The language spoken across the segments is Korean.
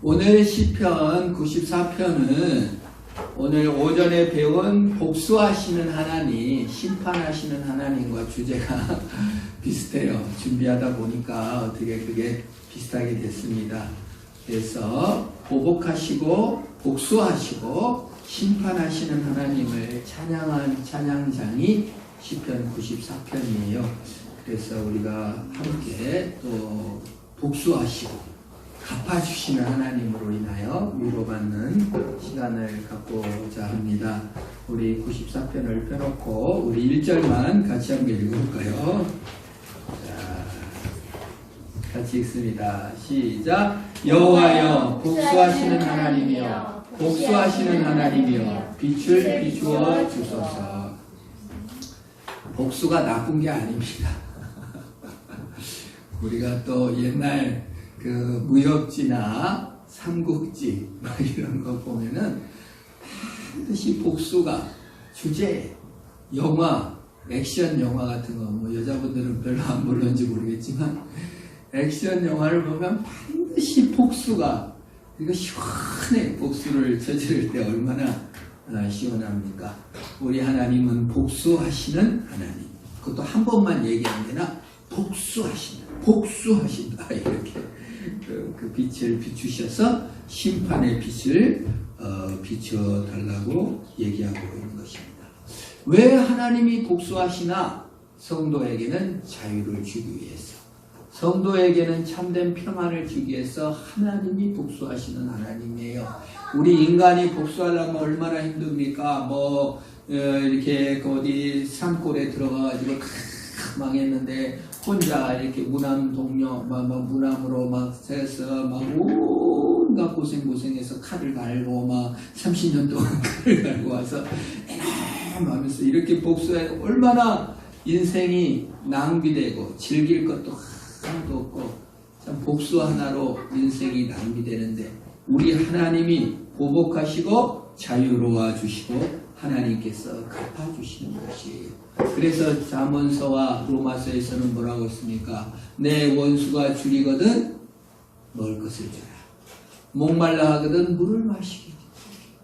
오늘 시편 94편은 오늘 오전에 배운 복수하시는 하나님, 심판하시는 하나님과 주제가 비슷해요. 준비하다 보니까 어떻게 그게 비슷하게 됐습니다. 그래서 보복하시고 복수하시고 심판하시는 하나님을 찬양한 찬양장이 시편 94편이에요. 그래서 우리가 함께 또 복수하시고 갚아주시는 하나님으로 인하여 위로받는 시간을 갖고자 합니다. 우리 94편을 펴놓고 우리 1절만 같이 한번 읽어볼까요? 자, 같이 읽습니다. 시작. 여호와여 복수하시는 하나님이여 복수하시는 하나님이여 빛을 비추어 주소서. 복수가 나쁜 게 아닙니다. 우리가 또 옛날 그 무협지나 삼국지 이런 거 보면은 반드시 복수가 주제, 영화, 액션 영화 같은 거 뭐 여자분들은 별로 안 볼는지 모르겠지만 액션 영화를 보면 반드시 복수가 그리고 시원해. 복수를 저지를 때 얼마나 시원합니까? 우리 하나님은 복수하시는 하나님. 그것도 한 번만 얘기하면 되나? 복수하신다 이렇게 그 빛을 비추셔서 심판의 빛을 비춰달라고 얘기하고 있는 것입니다. 왜 하나님이 복수하시나? 성도에게는 자유를 주기 위해서, 성도에게는 참된 평안을 주기 위해서 하나님이 복수하시는 하나님이에요. 우리 인간이 복수하려면 얼마나 힘듭니까? 이렇게 어디 산골에 들어가가지고 망했는데 혼자 이렇게 무남 동료 무남으로 막 세서 막 온갖 고생해서 칼을 갈고 막 30년 동안 칼을 갈고 와서 하면서 이렇게 복수해. 얼마나 인생이 낭비되고 즐길 것도 하나도 없고 참 복수 하나로 인생이 낭비되는데 우리 하나님이 보복하시고 자유로워 주시고 하나님께서 갚아주시는 것이에요. 그래서 잠언서와 로마서에서는 뭐라고 했습니까? 내 원수가 줄이거든 먹을 것을 주라. 목말라 하거든 물을 마시게.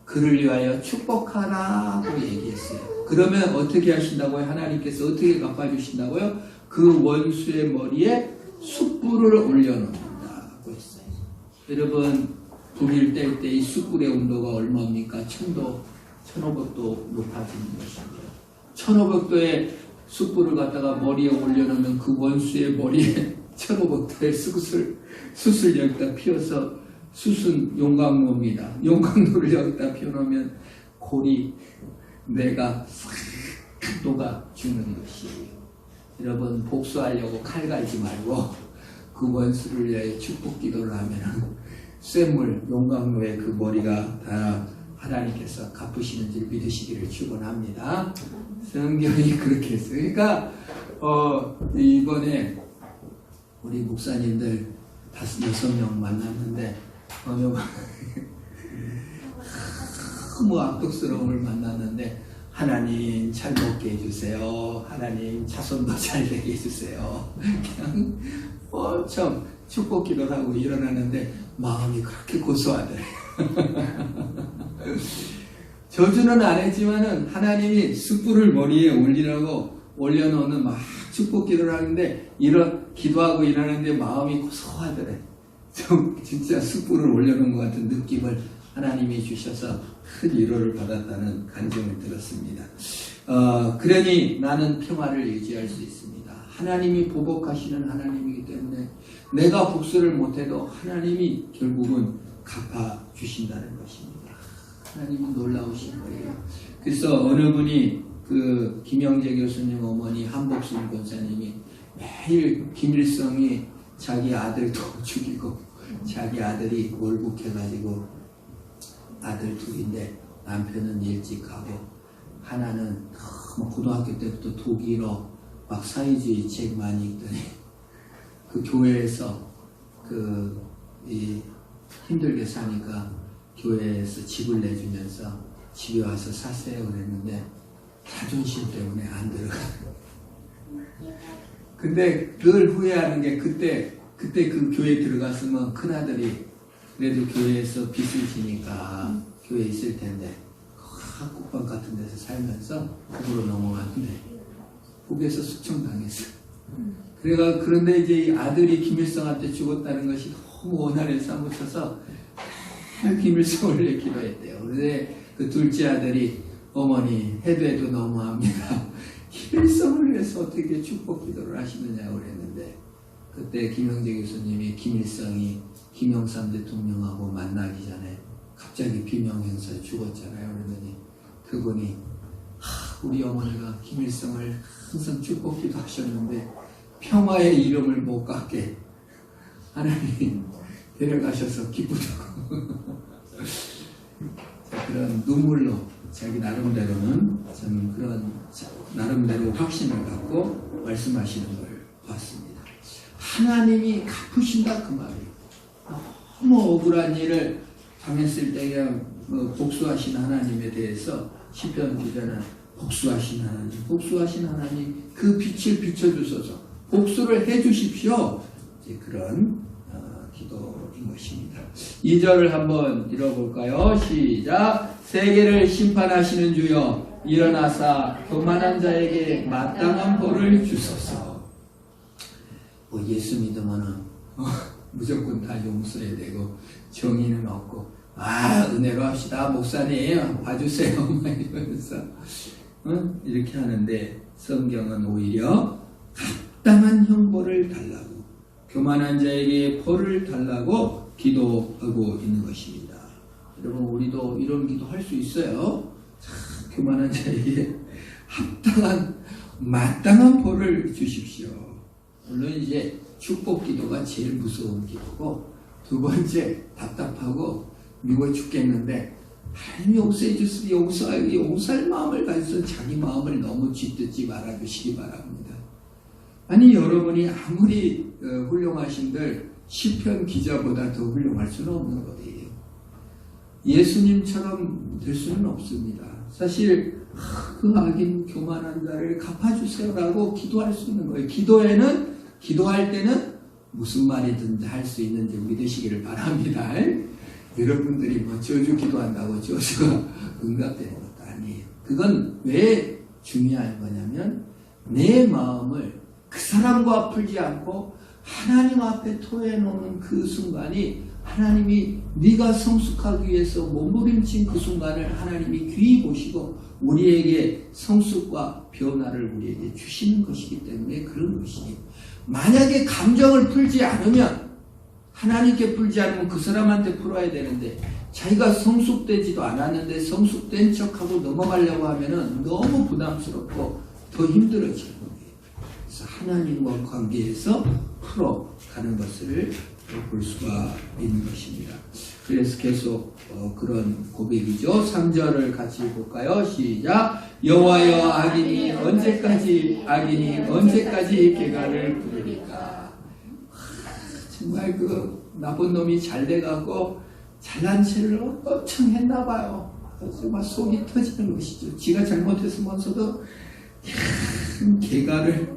그를 위하여 축복하라고 얘기했어요. 그러면 어떻게 하신다고요? 하나님께서 어떻게 갚아주신다고요? 그 원수의 머리에 숯불을 올려놓는다고 했어요. 여러분 불을 뗄 때 이 숯불의 온도가 얼마입니까? 1000도 1500도 높아지는 것입니다. 1500도의 숯불을 갖다가 머리에 올려놓으면 그 원수의 머리에 1500도의 숯을 여기다 피워서 숯은 용광로입니다. 용광로를 여기다 피워놓으면 골이 뇌가 싹 녹아 죽는 것이에요. 여러분 복수하려고 칼 갈지 말고 그 원수를 위해 축복 기도를 하면 쇳물 용광로에 그 머리가 다 하나님께서 갚으시는 줄 믿으시기를 축원합니다. 성경이 그렇게 했어요. 그러니까 이번에 우리 목사님들 5-6명 만났는데 너무 악독스러움을 만났는데 하나님 잘 먹게 해주세요. 하나님 자손도 잘 되게 해주세요. 그냥 엄청 축복 기도를 하고 일어나는데 마음이 그렇게 고소하더래요. 저주는 안 했지만은 하나님이 숯불을 머리에 올려놓는 막 축복 기도를 하는데 기도하고 일하는데 마음이 고소하더래. 진짜 숯불을 올려놓은 것 같은 느낌을 하나님이 주셔서 큰 위로를 받았다는 간증을 들었습니다. 그러니 나는 평화를 유지할 수 있습니다. 하나님이 보복하시는 하나님이기 때문에 내가 복수를 못해도 하나님이 결국은 갚아주신다는 것입니다. 하나님은 놀라우신 거예요. 그래서 어느 분이 그 김영재 교수님 어머니 한복순 권사님이 매일 김일성이 자기 아들도 죽이고 자기 아들이 월북해가지고 아들 둘인데 남편은 일찍 가고 하나는 고등학교 때부터 독일어 막 사회주의 책 많이 읽더니 그 교회에서 힘들게 사니까 교회에서 집을 내주면서 집에 와서 사세요 그랬는데 자존심 때문에 안 들어가요. 근데 늘 후회하는 게 그때 그 교회에 들어갔으면 큰아들이 그래도 교회에서 빚을 지니까 교회에 있을 텐데 학국방 같은 데서 살면서 북으로 넘어갔는데 북에서 숙청당했어. 그런데 이제 아들이 김일성한테 죽었다는 것이 너무 원한에 사무쳐서 김일성을 위해 기도했대요. 그런데 그 둘째 아들이 어머니 해도 너무합니다. 김일성을 위해서 어떻게 축복 기도를 하시느냐고 그랬는데 그때 김영재 교수님이 김일성이 김영삼 대통령하고 만나기 전에 갑자기 비명행사에 죽었잖아요. 그러더니 그분이 우리 어머니가 김일성을 항상 축복 기도하셨는데 평화의 이름을 못 갖게 하나님 데려가셔서 기쁘다고 그런 눈물로 자기 나름대로는 참 그런 나름대로 확신을 갖고 말씀하시는 걸 봤습니다. 하나님이 갚으신다 그 말이에요. 너무 억울한 일을 당했을 때 그냥 복수하신 하나님에 대해서 시편 기자는 복수하신 하나님 그 빛을 비춰주소서 복수를 해주십시오. 이제 그런 기도인 것입니다. 2절을 한번 읽어볼까요? 시작. 세계를 심판하시는 주여 일어나사 교만한 자에게 마땅한 벌을 주소서. 예수 믿으면은 무조건 다 용서해야 되고 정의는 없고 은혜로 합시다 목사님 봐주세요 막 이러면서 이렇게 하는데 성경은 오히려 합당한 형벌을 달라고 교만한 자에게 벌을 달라고 기도하고 있는 것입니다. 여러분 우리도 이런 기도 할 수 있어요. 교만한 자에게 합당한 마땅한 벌을 주십시오. 물론 이제 축복 기도가 제일 무서운 기도고 두 번째 답답하고 미워 죽겠는데 하나님 용서해 주시오. 용서할 마음을 가져서 자기 마음을 너무 쥐뜯지 말아주시기 바랍니다. 아니 여러분이 아무리 훌륭하신들 시편 기자보다 더 훌륭할 수는 없는 거예요. 예수님처럼 될 수는 없습니다. 사실 그 악인 교만한 자를 갚아주세요라고 기도할 수 있는 거예요. 기도할 때는 무슨 말이든 할 수 있는지 믿으시기를 바랍니다. 여러분들이 뭐 저주 기도한다고 저주가 응답되는 것도 아니에요. 그건 왜 중요한 거냐면 내 마음을 그 사람과 풀지 않고 하나님 앞에 토해놓는 그 순간이 하나님이 네가 성숙하기 위해서 몸부림친 그 순간을 하나님이 귀히 보시고 우리에게 성숙과 변화를 우리에게 주시는 것이기 때문에 그런 것이에요. 만약에 감정을 풀지 않으면 하나님께 풀지 않으면 그 사람한테 풀어야 되는데 자기가 성숙되지도 않았는데 성숙된 척하고 넘어가려고 하면은 너무 부담스럽고 더 힘들어지는 거예요. 그래서 하나님과 관계에서 풀어가는 것을 볼 수가 있는 것입니다. 그래서 계속 그런 고백이죠. 3절을 같이 볼까요? 시작. 여호와여 악인이 언제까지 개가를 부르리까. 정말 그 나쁜 놈이 잘 돼가고 잘난 체를 엄청 했나 봐요. 정말 속이 터지는 것이죠. 지가 잘못했으면서도 개가를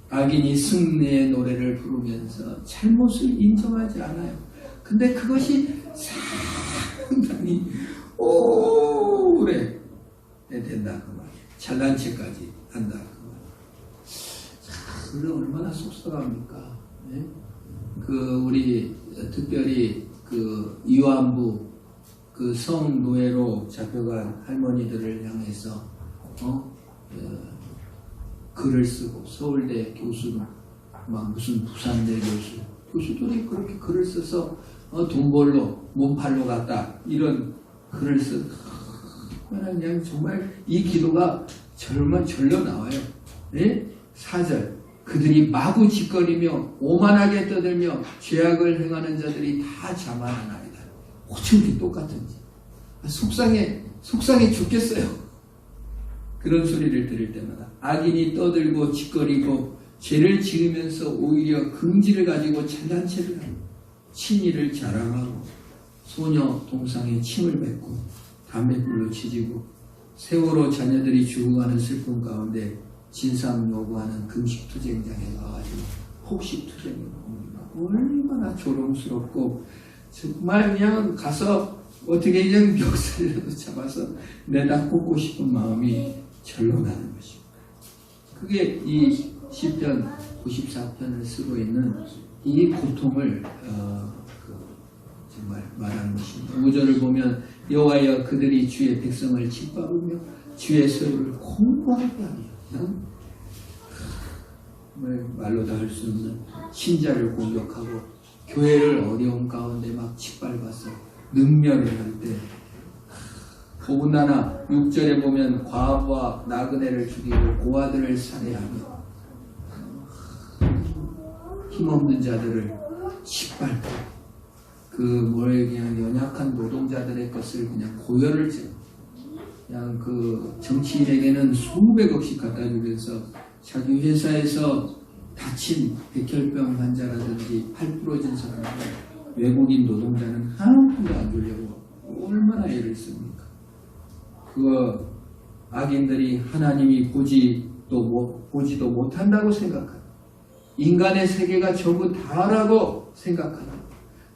악인이 승리의 노래를 부르면서 잘못을 인정하지 않아요. 근데 그것이 상당히 오래 된다 그 말이에요. 잘난 체까지 한다 그 말이에요. 그건 얼마나 속상합니까? 네? 우리 특별히 이완부 성노예로 잡혀간 할머니들을 향해서 글을 쓰고 서울대 교수는 막 무슨 부산대 교수들이 그렇게 글을 써서 돈 벌러 몸팔러 갔다 이런 글을 써서 그냥 정말 이 기도가 절로 나와요. 네? 4절 그들이 마구 짓거리며 오만하게 떠들며 죄악을 행하는 자들이 다 자만하나이다. 어쩜 똑같은지 속상해 죽겠어요. 그런 소리를 들을 때마다 악인이 떠들고 짓거리고 죄를 지으면서 오히려 긍지를 가지고 잘난 체를 하고 친의를 자랑하고 소녀 동상에 침을 뱉고 담뱃불로 치지고 세월호 자녀들이 죽어가는 슬픔 가운데 진상 요구하는 금식투쟁장에 가가지고 혹식투쟁을 봅니다. 얼마나 조롱스럽고 정말 그냥 가서 어떻게 그냥 멱살이라도 잡아서 내다 꽂고 싶은 마음이 절로 나는 것입니다. 그게 이 시편 94편을 쓰고 있는 이 고통을 정말 말하는 것입니다. 5절을 보면 여호와여 그들이 주의 백성을 짓밟으며 주의 소유를 공고하게 하며 말로 다 할 수 없는 신자를 공격하고 교회를 어려움 가운데 막 짓밟아서 능멸을 할 때 더군다나 6절에 보면 과부와 나그네를 죽이고 고아들을 살해하며 힘없는 자들을 짓밟고 그냥 연약한 노동자들의 것을 그냥 고열을 재 그냥 그 정치인에게는 수백억씩 갖다 주면서 자기 회사에서 다친 백혈병 환자라든지 팔 부러진 사람을 외국인 노동자는 한 푼도 안 주려고 얼마나 애를 씁니까? 그 악인들이 하나님이 보지도 못한다고 생각하는 인간의 세계가 전부 다라고 생각하는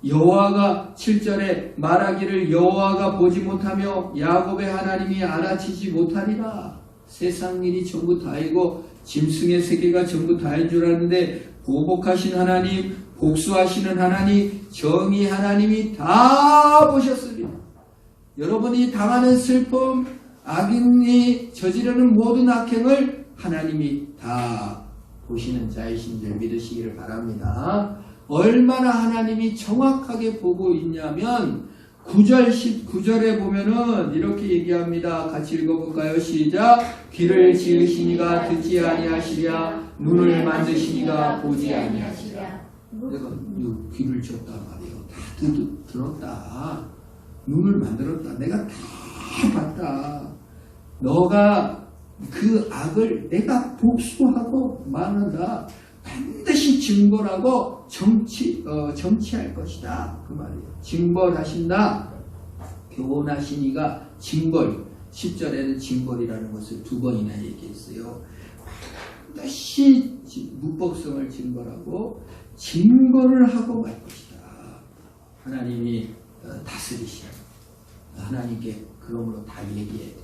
여호와가 7절에 말하기를 여호와가 보지 못하며 야곱의 하나님이 알아채지 못하리라. 세상 일이 전부 다이고 짐승의 세계가 전부 다인 줄 아는데 보복하신 하나님, 복수하시는 하나님, 정의 하나님이 다 보셨습니다. 여러분이 당하는 슬픔, 악인이 저지르는 모든 악행을 하나님이 다 보시는 자이신 줄 믿으시기를 바랍니다. 얼마나 하나님이 정확하게 보고 있냐면 9절, 19절에 보면은 이렇게 얘기합니다. 같이 읽어볼까요? 시작. 귀를 지으시니가 듣지 아니하시랴 눈을 만드시니가 보지 아니하시랴. 내가 귀를 줬단 말이에요. 다 들었다. 눈을 만들었다. 내가 다 봤다. 너가 그 악을 내가 복수하고 말한다. 반드시 징벌하고 정치할 것이다. 그 말이에요. 징벌하신다. 교훈하시니가 징벌. 10절에는 징벌이라는 것을 2번이나 얘기했어요. 반드시 무법성을 징벌하고 징벌을 하고 말 것이다. 하나님이 다스리시라. 하나님께 그러므로 다 얘기해야 돼.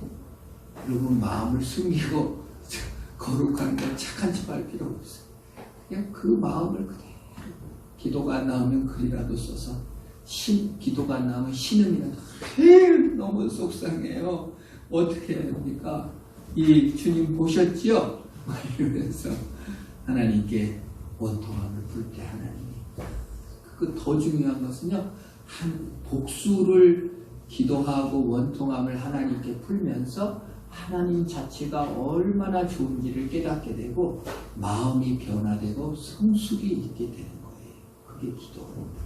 여러분 마음을 숨기고 거룩한 거 착한 척 할 필요 없어요. 그냥 그 마음을 그대로 기도가 안 나오면 글이라도 써서 기도가 안 나오면 신음이라도 너무 속상해요. 어떻게 해야 됩니까? 이 주님 보셨죠? 이러면서 하나님께 원통함을 풀 때 하나님이 그 더 중요한 것은요. 복수를 기도하고 원통함을 하나님께 풀면서 하나님 자체가 얼마나 좋은지를 깨닫게 되고 마음이 변화되고 성숙이 있게 되는 거예요. 그게 기도입니다.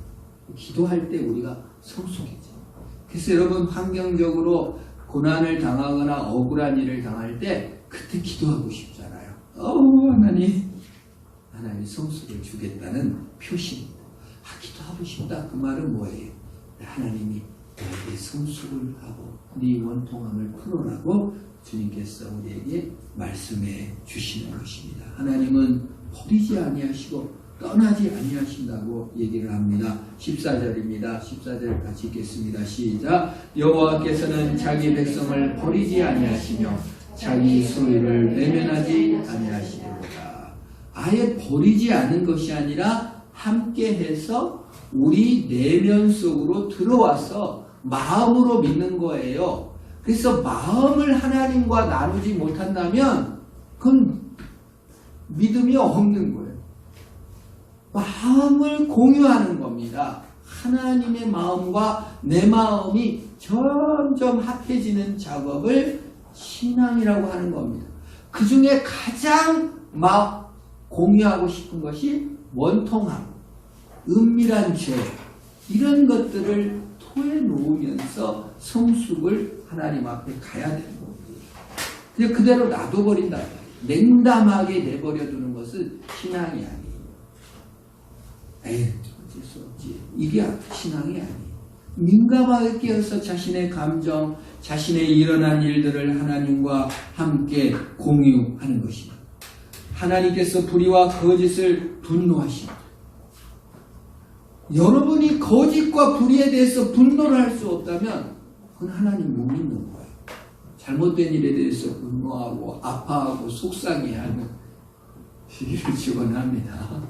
기도할 때 우리가 성숙해져. 그래서 여러분 환경적으로 고난을 당하거나 억울한 일을 당할 때 그때 기도하고 싶잖아요. 하나님 성숙을 주겠다는 표시입니다. 기도하고 싶다. 그 말은 뭐예요? 하나님이 너에게 성숙을 하고 네 원통함을 풀어라고 주님께서 우리에게 말씀해 주시는 것입니다. 하나님은 버리지 아니하시고 떠나지 아니하신다고 얘기를 합니다. 14절입니다. 14절 같이 읽겠습니다. 시작. 여호와께서는 자기 백성을 버리지 아니하시며 자기 소유를 외면하지 아니하시리로다. 아예 버리지 않은 것이 아니라 함께해서 우리 내면 속으로 들어와서 마음으로 믿는 거예요. 그래서 마음을 하나님과 나누지 못한다면 그건 믿음이 없는 거예요. 마음을 공유하는 겁니다. 하나님의 마음과 내 마음이 점점 합해지는 작업을 신앙이라고 하는 겁니다. 그 중에 가장 공유하고 싶은 것이 원통함, 은밀한 죄, 이런 것들을 토해 놓으면서 성숙을 하나님 앞에 가야 되는 겁니다. 그냥 그대로 놔둬버린다. 냉담하게 내버려 두는 것은 신앙이 아니에요. 어쩔 수 없지. 이게 신앙이 아니에요. 민감하게 깨어서 자신의 감정, 자신의 일어난 일들을 하나님과 함께 공유하는 것입니다. 하나님께서 불의와 거짓을 분노하십니다. 여러분이 거짓과 불의에 대해서 분노를 할 수 없다면 그건 하나님 못 믿는 거예요. 잘못된 일에 대해서 분노하고 아파하고 속상해하는 시기를 직원합니다.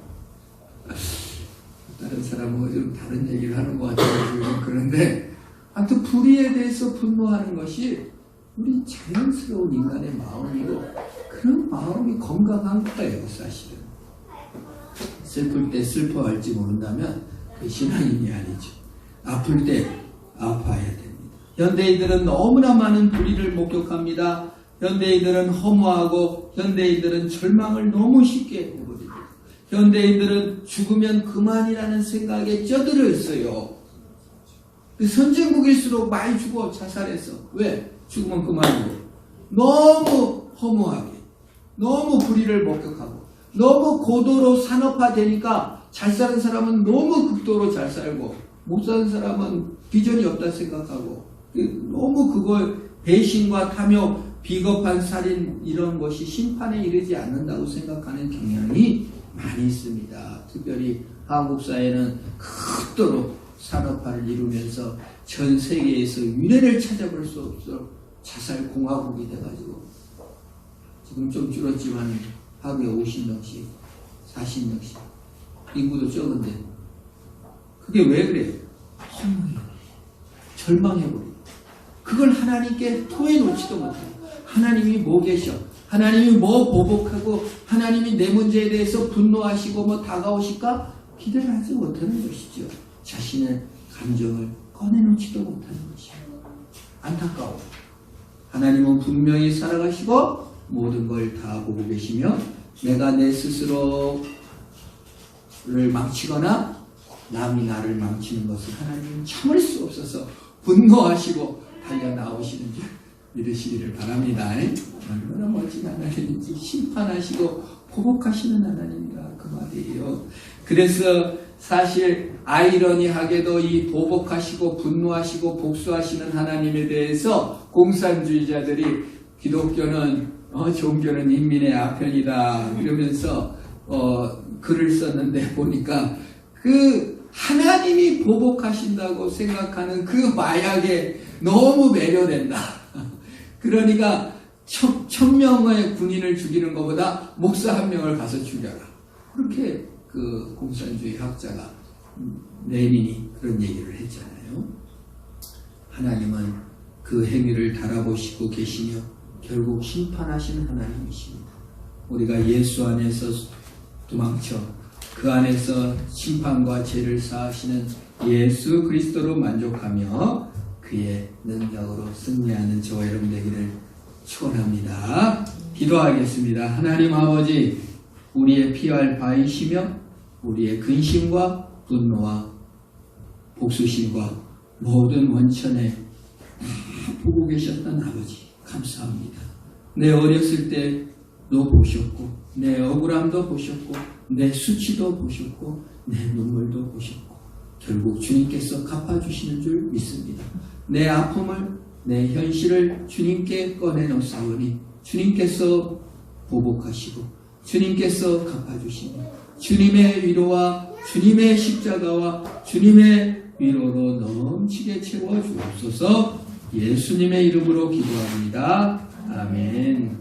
다른 사람은 좀 다른 얘기를 하는 것 같아요. 그런데 하여튼 불의에 대해서 분노하는 것이 우리 자연스러운 인간의 마음이고 그런 마음이 건강한 거예요. 사실은 슬플 때 슬퍼할지 모른다면 그 신앙인이 아니죠. 아플 때 아파야 됩니다. 현대인들은 너무나 많은 불의를 목격합니다. 현대인들은 허무하고 현대인들은 절망을 너무 쉽게 해버립니다. 현대인들은 죽으면 그만이라는 생각에 쩌들어 있어요. 선진국일수록 많이 죽어 자살해서. 왜? 죽으면 그만이고. 너무 허무하게, 너무 불의를 목격하고, 너무 고도로 산업화되니까 잘 사는 사람은 너무 극도로 잘 살고, 못 사는 사람은 비전이 없다 생각하고, 너무 그걸 배신과 탐욕, 비겁한 살인 이런 것이 심판에 이르지 않는다고 생각하는 경향이 많이 있습니다. 특별히 한국 사회는 극도로 산업화를 이루면서 전 세계에서 유례를 찾아볼 수 없도록 자살 공화국이 돼가지고 지금 좀 줄었지만 하루에 50명씩 40명씩 인구도 적은데 그게 왜 그래요? 허무해요. 절망해버려요. 그걸 하나님께 토해놓지도 못해요. 하나님이 뭐 계셔? 하나님이 뭐 보복하고 하나님이 내 문제에 대해서 분노하시고 뭐 다가오실까? 기대를 하지 못하는 것이죠. 자신의 감정을 꺼내놓지도 못하는 것이에요. 안타까워. 하나님은 분명히 살아가시고 모든 걸 다 보고 계시며 내가 내 스스로를 망치거나 남이 나를 망치는 것을 하나님은 참을 수 없어서 분노하시고 달려나오시는 줄 믿으시기를 바랍니다. 얼마나 멋진 하나님인지 심판하시고 보복하시는 하나님이라 그 말이에요. 그래서 사실 아이러니하게도 이 보복하시고 분노하시고 복수하시는 하나님에 대해서 공산주의자들이 기독교는 종교는 인민의 아편이다 이러면서 글을 썼는데 보니까 그 하나님이 보복하신다고 생각하는 그 마약에 너무 매료된다. 그러니까 1000명의 군인을 죽이는 것보다 목사 1명을 가서 죽여라. 그렇게 그 공산주의 학자가 레닌이 그런 얘기를 했잖아요. 하나님은 그 행위를 달아보시고 계시며 결국 심판하시는 하나님이십니다. 우리가 예수 안에서 도망쳐 그 안에서 심판과 죄를 사하시는 예수 그리스도로 만족하며 그의 능력으로 승리하는 저와 여러분 되기를 축원합니다. 기도하겠습니다. 하나님 아버지, 우리의 피할 바이시며 우리의 근심과 분노와 복수심과 모든 원천에 보고 계셨던 아버지 감사합니다. 내 어렸을 때도 보셨고 내 억울함도 보셨고 내 수치도 보셨고 내 눈물도 보셨고 결국 주님께서 갚아주시는 줄 믿습니다. 내 아픔을 내 현실을 주님께 꺼내놓사오니 주님께서 보복하시고 주님께서 갚아주시니 주님의 위로와 주님의 십자가와 주님의 위로로 넘치게 채워주옵소서. 예수님의 이름으로 기도합니다. 아멘.